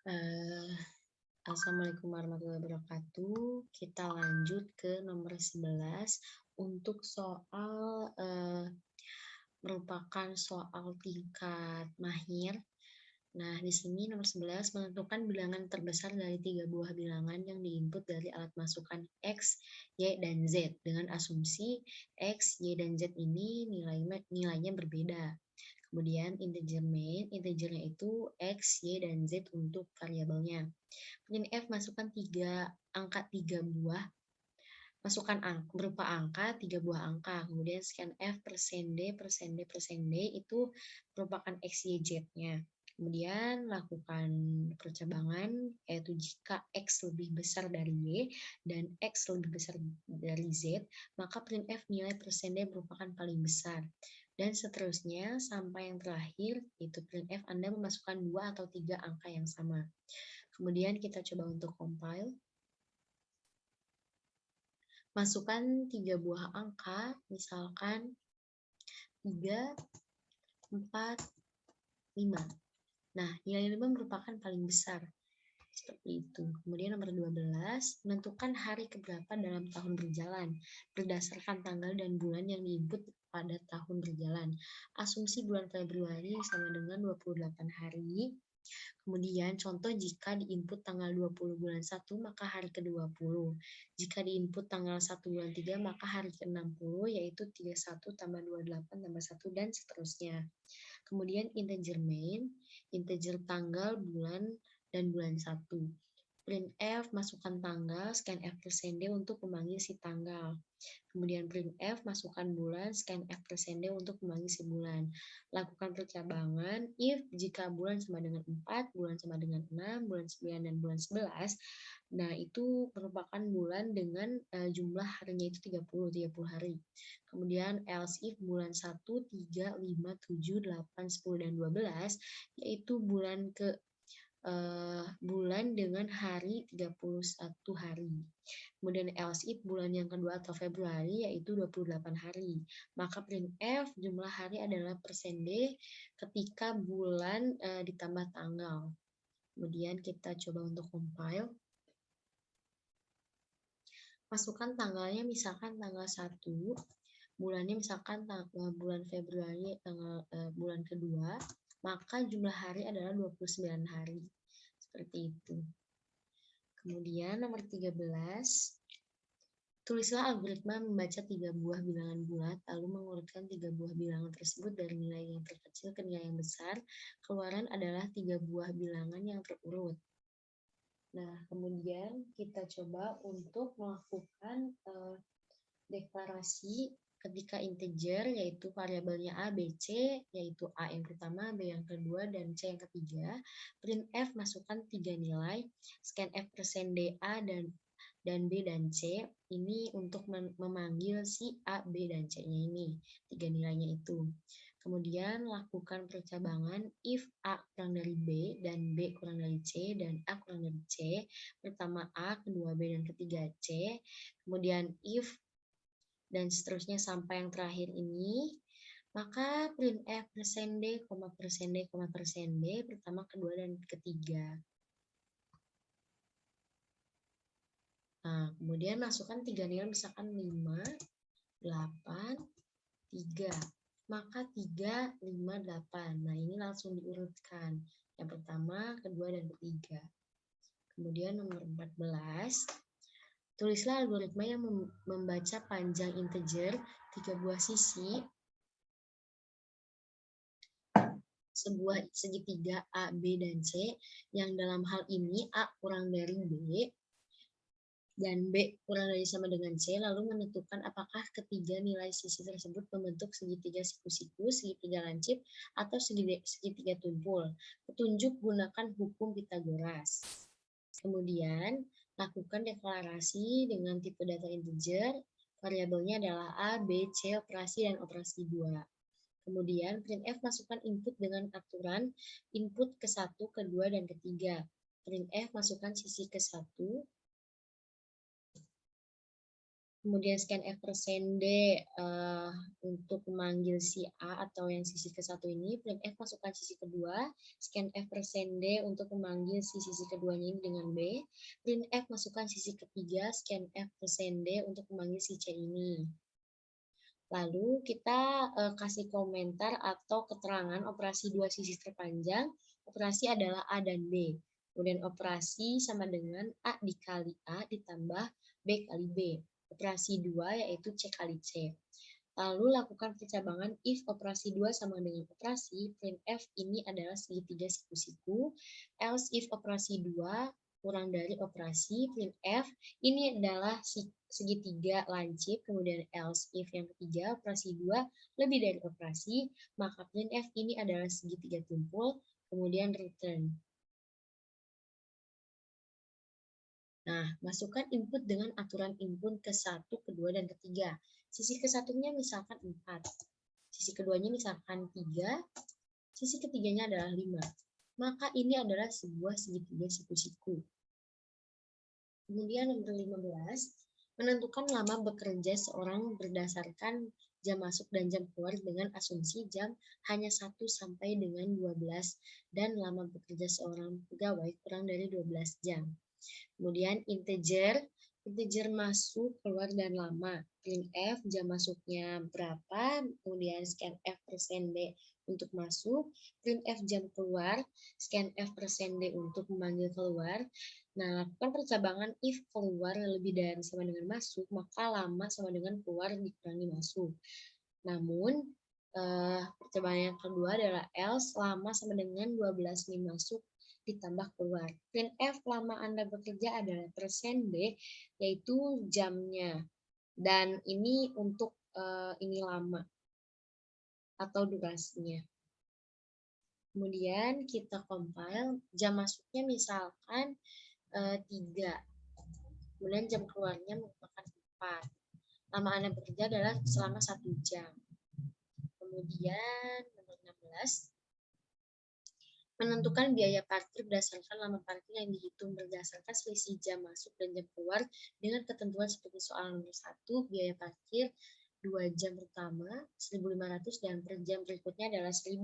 Eh, Assalamualaikum warahmatullahi wabarakatuh. Kita lanjut ke nomor 11 untuk soal merupakan soal tingkat mahir. Nah, di sini nomor 11 menentukan bilangan terbesar dari 3 buah bilangan yang diinput dari alat masukan X, Y, dan Z dengan asumsi X, Y, dan Z ini nilainya berbeda. Kemudian integer main, integernya itu X, Y, dan Z untuk variabelnya. Printf masukkan angka 3 buah, masukkan berupa angka 3 buah angka, kemudian scanf persen D persen D persen D itu merupakan X, Y, Z-nya. Kemudian lakukan percabangan, yaitu jika X lebih besar dari Y dan X lebih besar dari Z, maka printf nilai persen D merupakan paling besar. Dan seterusnya sampai yang terakhir, yaitu printf Anda memasukkan 2 atau 3 angka yang sama. Kemudian kita coba untuk compile. Masukkan 3 buah angka, misalkan 3, 4, 5. Nah, nilai 5 merupakan paling besar. Seperti itu. Kemudian nomor 12, menentukan hari keberapa dalam tahun berjalan berdasarkan tanggal dan bulan yang diinput pada tahun berjalan. Asumsi bulan Februari sama dengan 28 hari. Kemudian contoh jika diinput tanggal 20 bulan 1 maka hari ke-20. Jika diinput tanggal 1 bulan 3 maka hari ke-60 yaitu 31 tambah 28 tambah 1 dan seterusnya. Kemudian integer main, integer tanggal, bulan, dan bulan 1. Printf masukkan tanggal, scanf persen D untuk memanggil si tanggal. Kemudian printf masukkan bulan, scanf persen D untuk memanggil si bulan. Lakukan percabangan if jika bulan sama dengan 4, bulan sama dengan 6, bulan 9, dan bulan 11. Nah, itu merupakan bulan dengan jumlah harinya itu 30 hari. Kemudian else if bulan 1, 3, 5, 7, 8, 10, dan 12, yaitu bulan dengan hari 31 hari. Kemudian else if bulan yang kedua atau Februari yaitu 28 hari. Maka printf jumlah hari adalah persen D ketika bulan ditambah tanggal. Kemudian kita coba untuk compile. Masukkan tanggalnya misalkan tanggal 1, bulannya misalkan bulan Februari bulan kedua, maka jumlah hari adalah 29 hari. Seperti itu. Kemudian nomor 13, tulislah algoritma membaca 3 buah bilangan bulat, lalu mengurutkan 3 buah bilangan tersebut dari nilai yang terkecil ke nilai yang besar. Keluaran adalah 3 buah bilangan yang terurut. Nah, kemudian kita coba untuk melakukan deklarasi ketika integer, yaitu variabelnya A, B, C, yaitu A yang pertama, B yang kedua, dan C yang ketiga. Printf masukkan 3 nilai, scanf persen D, A, dan B dan C, ini untuk memanggil si A, B, dan C-nya ini, 3 nilainya itu. Kemudian lakukan percabangan if A kurang dari B, dan B kurang dari C, dan A kurang dari C. Pertama A, kedua B, dan ketiga C. Kemudian if dan seterusnya sampai yang terakhir ini, maka printf persen D, persen D, persen D, pertama, kedua, dan ketiga. Nah, kemudian masukkan 3 nilai, misalkan 5, 8, 3. Maka 3, 5, 8. Nah, ini langsung diurutkan. Yang pertama, kedua, dan ketiga. Kemudian nomor 14, tulislah algoritma yang membaca panjang integer 3 buah sisi sebuah segitiga A, B, dan C, yang dalam hal ini A kurang dari B dan B kurang dari sama dengan C, lalu menentukan apakah ketiga nilai sisi tersebut membentuk segitiga siku-siku, segitiga lancip, atau segitiga tumpul. Petunjuk gunakan hukum Pythagoras. Kemudian, lakukan deklarasi dengan tipe data integer, variabelnya adalah A, B, C, operasi, dan operasi 2. Kemudian, printf masukkan input dengan aturan input ke-1, ke-2, dan ke-3. Printf masukkan sisi ke-1, Kemudian scanf %d untuk memanggil si A atau yang sisi ke-1 ini, printf masukkan sisi kedua, scanf %d untuk memanggil si sisi keduanya ini dengan B, printf masukkan sisi ketiga, scanf %d untuk memanggil si C ini. Lalu kita kasih komentar atau keterangan operasi dua sisi terpanjang, operasi adalah A dan B. Kemudian operasi sama dengan A dikali A ditambah B kali B. Operasi 2 yaitu C kali C. Lalu lakukan percabangan if operasi 2 sama dengan operasi, printf ini adalah segitiga siku-siku, else if operasi 2 kurang dari operasi, printf ini adalah segitiga lancip, kemudian else if yang ketiga, operasi 2 lebih dari operasi, maka printf ini adalah segitiga tumpul, kemudian return. Nah, masukkan input dengan aturan input ke-1, ke-2, dan ke-3. Sisi ke-1-nya misalkan 4. Sisi keduanya misalkan 3. Sisi ketiganya adalah 5. Maka ini adalah sebuah segitiga siku-siku. Kemudian nomor 15, menentukan lama bekerja seorang berdasarkan jam masuk dan jam keluar dengan asumsi jam hanya 1 sampai dengan 12 dan lama bekerja seorang pegawai kurang dari 12 jam. Kemudian integer masuk, keluar, dan lama. Printf jam masuknya berapa, kemudian scanf %d untuk masuk, printf jam keluar, scanf %d untuk memanggil keluar. Nah, lakukan percabangan if keluar lebih dari sama dengan masuk, maka lama sama dengan keluar dikurangi masuk. Namun, percabangan yang kedua adalah else lama sama dengan 12 min masuk ditambah keluar. Printf lama Anda bekerja adalah %d, yaitu jamnya. Dan ini untuk ini lama atau durasinya. Kemudian kita compile, jam masuknya misalkan 3. Kemudian jam keluarnya merupakan 4. Lama Anda bekerja adalah selama 1 jam. Kemudian nomor 16, menentukan biaya parkir berdasarkan lama parkir yang dihitung berdasarkan selisih jam masuk dan jam keluar dengan ketentuan seperti soal nomor 1, biaya parkir 2 jam pertama 1.500 dan per jam berikutnya adalah 1.000.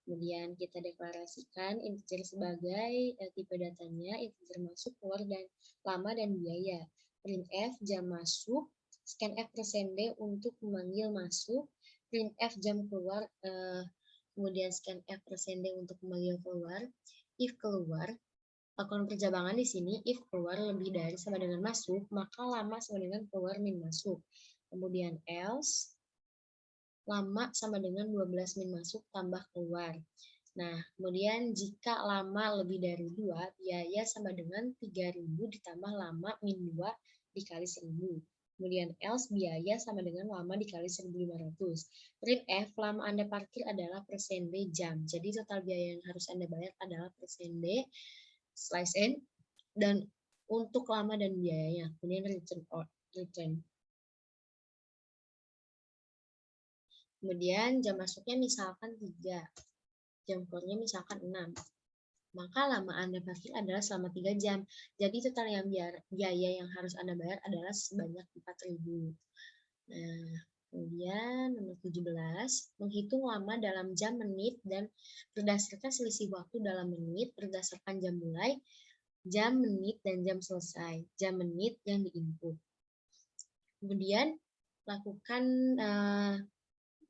Kemudian kita deklarasikan integer sebagai tipe datanya, integer masuk, keluar, dan lama dan biaya. Printf jam masuk, scanf %d untuk memanggil masuk, printf jam keluar, kemudian scanf %d untuk memanggil keluar. If keluar, lakukan percabangan di sini, if keluar lebih dari sama dengan masuk, maka lama sama dengan keluar min masuk. Kemudian else, lama sama dengan 12 min masuk tambah keluar. Nah, kemudian jika lama lebih dari 2, biaya sama dengan 3.000 ditambah lama min 2 dikali 1.000. Kemudian else biaya sama dengan lama dikali 1.500. Printf lama Anda parkir adalah %d jam. Jadi total biaya yang harus Anda bayar adalah %d slice n dan untuk lama dan biayanya. Kemudian return. Kemudian jam masuknya misalkan 3. Jam keluarnya misalkan 6. Maka lama Anda parkir adalah selama 3 jam. Jadi total yang biaya yang harus Anda bayar adalah sebanyak 4.000. Nah, kemudian nomor 17, menghitung lama dalam jam, menit, dan berdasarkan selisih waktu dalam menit, berdasarkan jam mulai, jam, menit, dan jam selesai. Jam, menit yang diinput. Kemudian, lakukan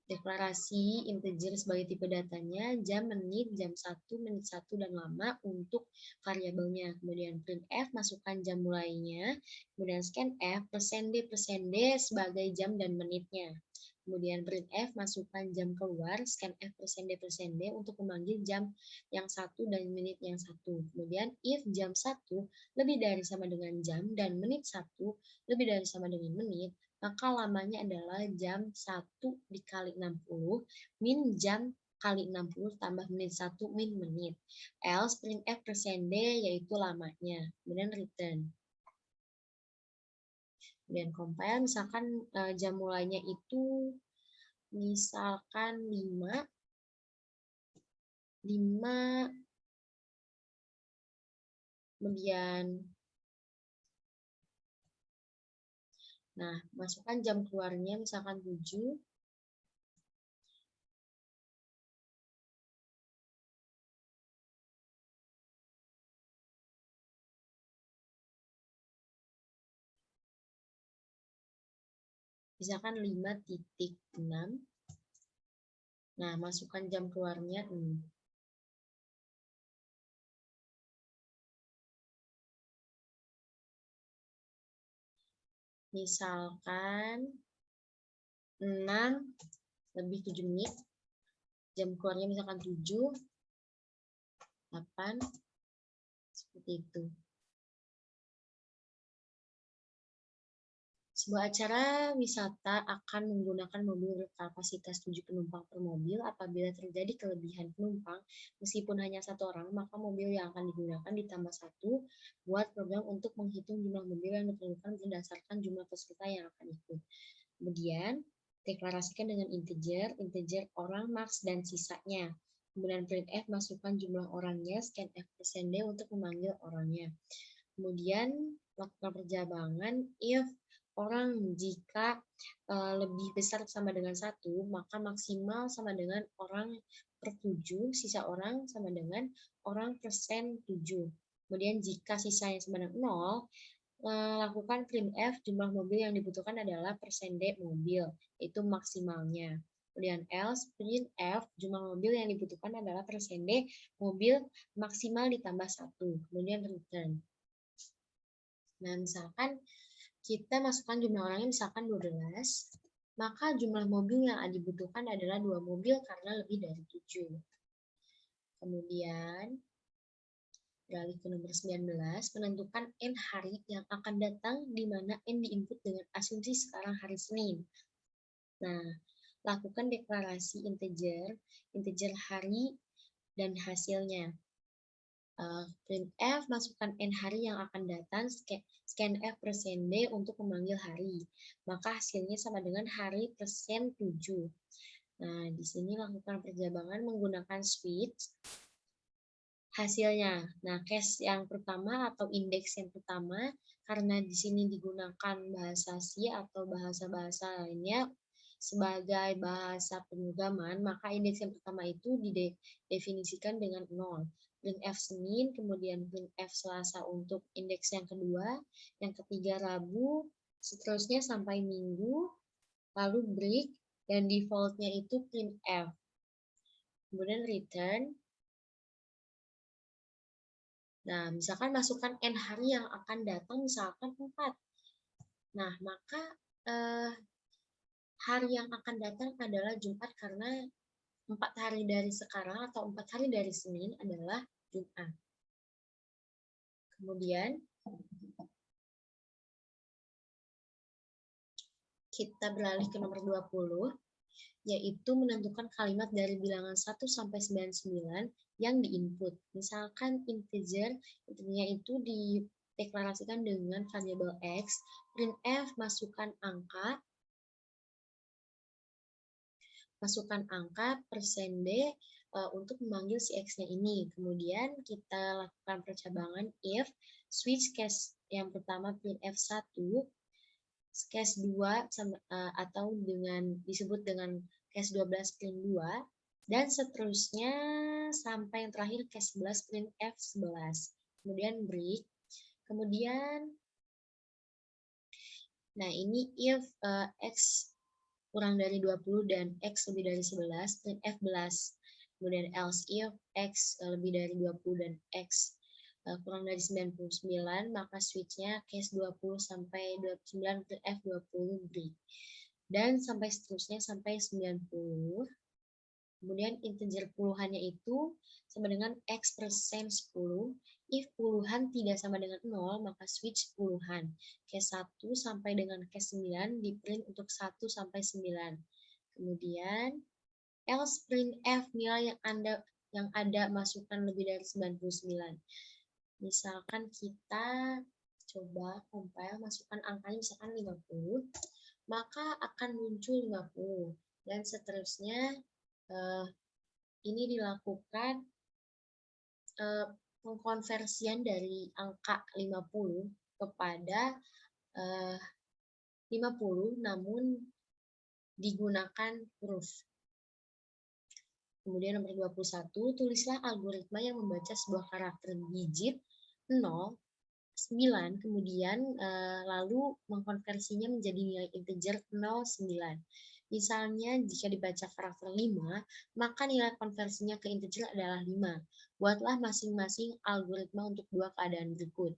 deklarasi integer sebagai tipe datanya, jam, menit, jam 1, menit 1, dan lama untuk variabelnya. Kemudian printf, masukkan jam mulainya. Kemudian scanf, %d sebagai jam dan menitnya. Kemudian printf, masukkan jam keluar, scanf %d untuk memanggil jam yang 1 dan menit yang 1. Kemudian if jam 1 lebih dari sama dengan jam dan menit 1 lebih dari sama dengan menit, maka lamanya adalah jam 1 dikali 60 min jam kali 60 tambah menit 1 min menit. Else printf %d yaitu lamanya. Kemudian return. Kemudian compile, misalkan jam mulainya itu misalkan 5, kemudian Nah, masukkan jam keluarnya misalkan 7. Misalkan 5.6. Nah, masukkan jam keluarnya 6. Misalkan 6 lebih 7 menit. Jam keluarnya misalkan 7, 8, seperti itu. Sebuah acara wisata akan menggunakan mobil berkapasitas 7 penumpang per mobil. Apabila terjadi kelebihan penumpang, meskipun hanya 1 orang, maka mobil yang akan digunakan ditambah 1. Buat program untuk menghitung jumlah mobil yang diperlukan berdasarkan jumlah peserta yang akan ikut. Kemudian, deklarasikan dengan integer orang, maks, dan sisanya. Kemudian printf, masukkan jumlah orangnya, scanf %d untuk memanggil orangnya. Kemudian, lakukan perjabangan if orang jika lebih besar sama dengan 1, maka maksimal sama dengan orang per 7, sisa orang sama dengan orang persen 7. Kemudian jika sisanya sama dengan 0, lakukan printf, jumlah mobil yang dibutuhkan adalah persen D mobil, itu maksimalnya. Kemudian else, printf, jumlah mobil yang dibutuhkan adalah persen D mobil maksimal ditambah 1. Kemudian return. Nah, misalkan kita masukkan jumlah orangnya misalkan 12, maka jumlah mobil yang dibutuhkan adalah 2 mobil karena lebih dari 7. Kemudian, beralih ke nomor 19, menentukan N hari yang akan datang di mana N diinput dengan asumsi sekarang hari Senin. Nah, lakukan deklarasi integer hari dan hasilnya. Printf, masukkan N hari yang akan datang, scanf %D untuk memanggil hari. Maka hasilnya sama dengan hari persen 7. Nah, di sini lakukan perjabangan menggunakan switch hasilnya. Nah, case yang pertama atau indeks yang pertama, karena di sini digunakan bahasa C atau bahasa-bahasa lainnya sebagai bahasa pemrograman, maka indeks yang pertama itu didefinisikan dengan 0. Printf Senin, kemudian printf Selasa untuk indeks yang kedua, yang ketiga Rabu, seterusnya sampai Minggu, lalu break, dan defaultnya itu printf. Kemudian return. Nah, misalkan masukkan N hari yang akan datang, misalkan 4. Nah, maka hari yang akan datang adalah Jumat karena 4 hari dari sekarang atau 4 hari dari Senin adalah Jumat. Kemudian, kita beralih ke nomor 20, yaitu menentukan kalimat dari bilangan 1 sampai 99 yang diinput. Misalkan integer, intinya itu dideklarasikan dengan variabel X, printf, masukkan angka persen D untuk memanggil si X-nya ini. Kemudian kita lakukan percabangan if, switch case yang pertama printf 1, case 2 atau disebut dengan case 12 print 2, dan seterusnya sampai yang terakhir case 11 printf 11. Kemudian break. Kemudian, nah ini if X kurang dari 20 dan X lebih dari 11, printf 11. Kemudian else if X lebih dari 20 dan X kurang dari 99, maka switch-nya case 20 sampai 29 printf 20 break. Dan sampai seterusnya sampai 90. Kemudian integer puluhannya itu sama dengan X persen 10. If puluhan tidak sama dengan 0, maka switch puluhan. Case 1 sampai dengan case 9 di print untuk 1 sampai 9. Kemudian else printf nilai yang ada masukkan lebih dari 99. Misalkan kita coba compile, masukkan angkanya misalkan 50, maka akan muncul 50. Dan seterusnya ini dilakukan pengkonversian dari angka 50 kepada 50 namun digunakan huruf. Kemudian nomor 21, tulislah algoritma yang membaca sebuah karakter digit 0, 9, kemudian lalu mengkonversinya menjadi nilai integer 0, 9. Misalnya jika dibaca karakter 5, maka nilai konversinya ke integer adalah 5. Buatlah masing-masing algoritma untuk dua keadaan berikut.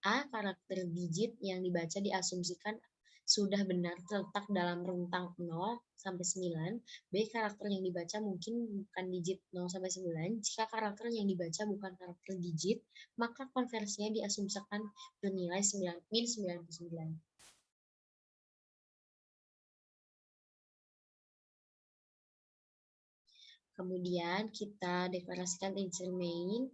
A. Karakter digit yang dibaca diasumsikan sudah benar terletak dalam rentang 0 sampai 9. B. Karakter yang dibaca mungkin bukan digit 0 sampai 9. Jika karakter yang dibaca bukan karakter digit, maka konversinya diasumsikan bernilai min 99. Kemudian kita deklarasikan integer main,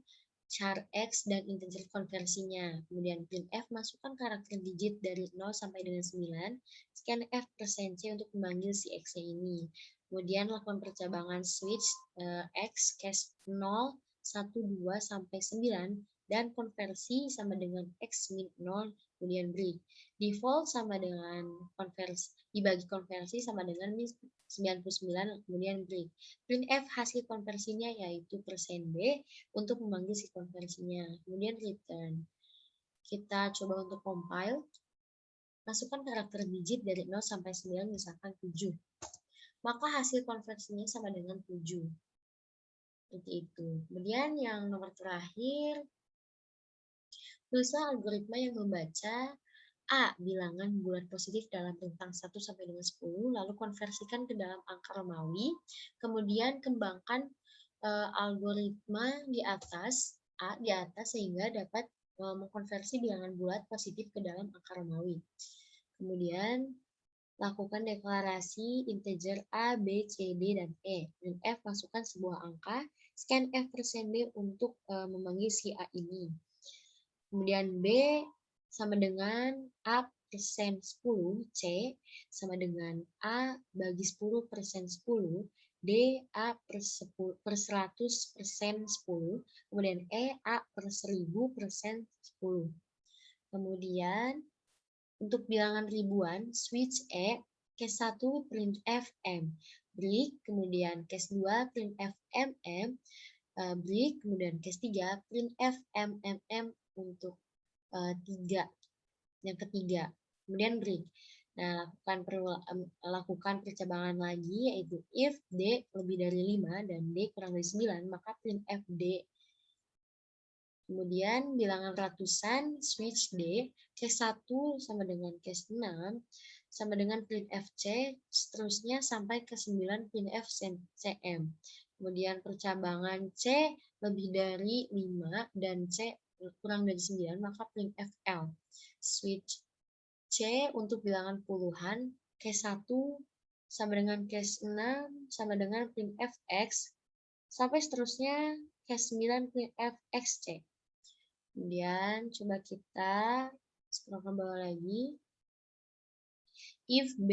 char x dan integer konversinya. Kemudian printf masukkan karakter digit dari 0 sampai dengan 9. Scan f persen c untuk memanggil si x-nya ini. Kemudian lakukan percabangan switch x case 0, 1, 2 sampai 9 dan konversi sama dengan x min 0 kemudian break. Default sama dengan konversi dibagi konversi sama dengan min 99 kemudian break. Printf hasil konversinya yaitu persen %b untuk memanggil si konversinya. Kemudian return. Kita coba untuk compile. Masukkan karakter digit dari 0 sampai 9 misalkan 7. Maka hasil konversinya sama dengan 7. Seperti itu. Kemudian yang nomor terakhir, tulislah algoritma yang membaca A. Bilangan bulat positif dalam rentang 1 sampai dengan 10, lalu konversikan ke dalam angka Romawi, kemudian kembangkan algoritma di atas A di atas sehingga dapat mengkonversi bilangan bulat positif ke dalam angka Romawi. Kemudian lakukan deklarasi integer A, B, C, D, dan E. Dan F masukkan sebuah angka, scan F persen B untuk memanggil si A ini. Kemudian B sama dengan A persen 10, C sama dengan A bagi 10 persen 10, D A per 100 persen 10, kemudian E A per 1000 persen 10. Kemudian untuk bilangan ribuan, switch E, case 1 printf M, break, kemudian case 2 printf MM, break, kemudian case 3 printf MMM untuk 3 yang ketiga, kemudian break. Nah, lakukan percabangan lagi yaitu if D lebih dari 5 dan D kurang dari 9, maka printf D. Kemudian bilangan ratusan switch D, case 1 sama dengan case 6 sama dengan printf C, seterusnya sampai ke 9 printf CM. Kemudian percabangan C lebih dari 5 dan C kurang dari 9, maka printf L. Switch C untuk bilangan puluhan, case 1 sama dengan case 6 sama dengan printf X, sampai seterusnya case 9 printf XC. Kemudian coba kita scroll ke bawah lagi. If B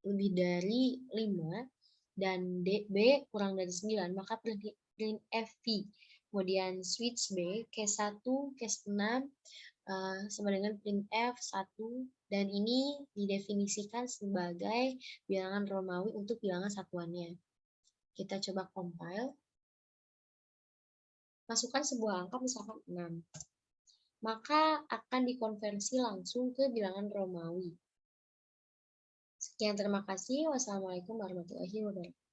lebih dari 5 dan B kurang dari 9, maka printf V. Kemudian switch B, case 1, case 6, sama dengan printf 1, dan ini didefinisikan sebagai bilangan Romawi untuk bilangan satuannya. Kita coba compile. Masukkan sebuah angka misalkan 6. Maka akan dikonversi langsung ke bilangan Romawi. Sekian, terima kasih. Wassalamualaikum warahmatullahi wabarakatuh.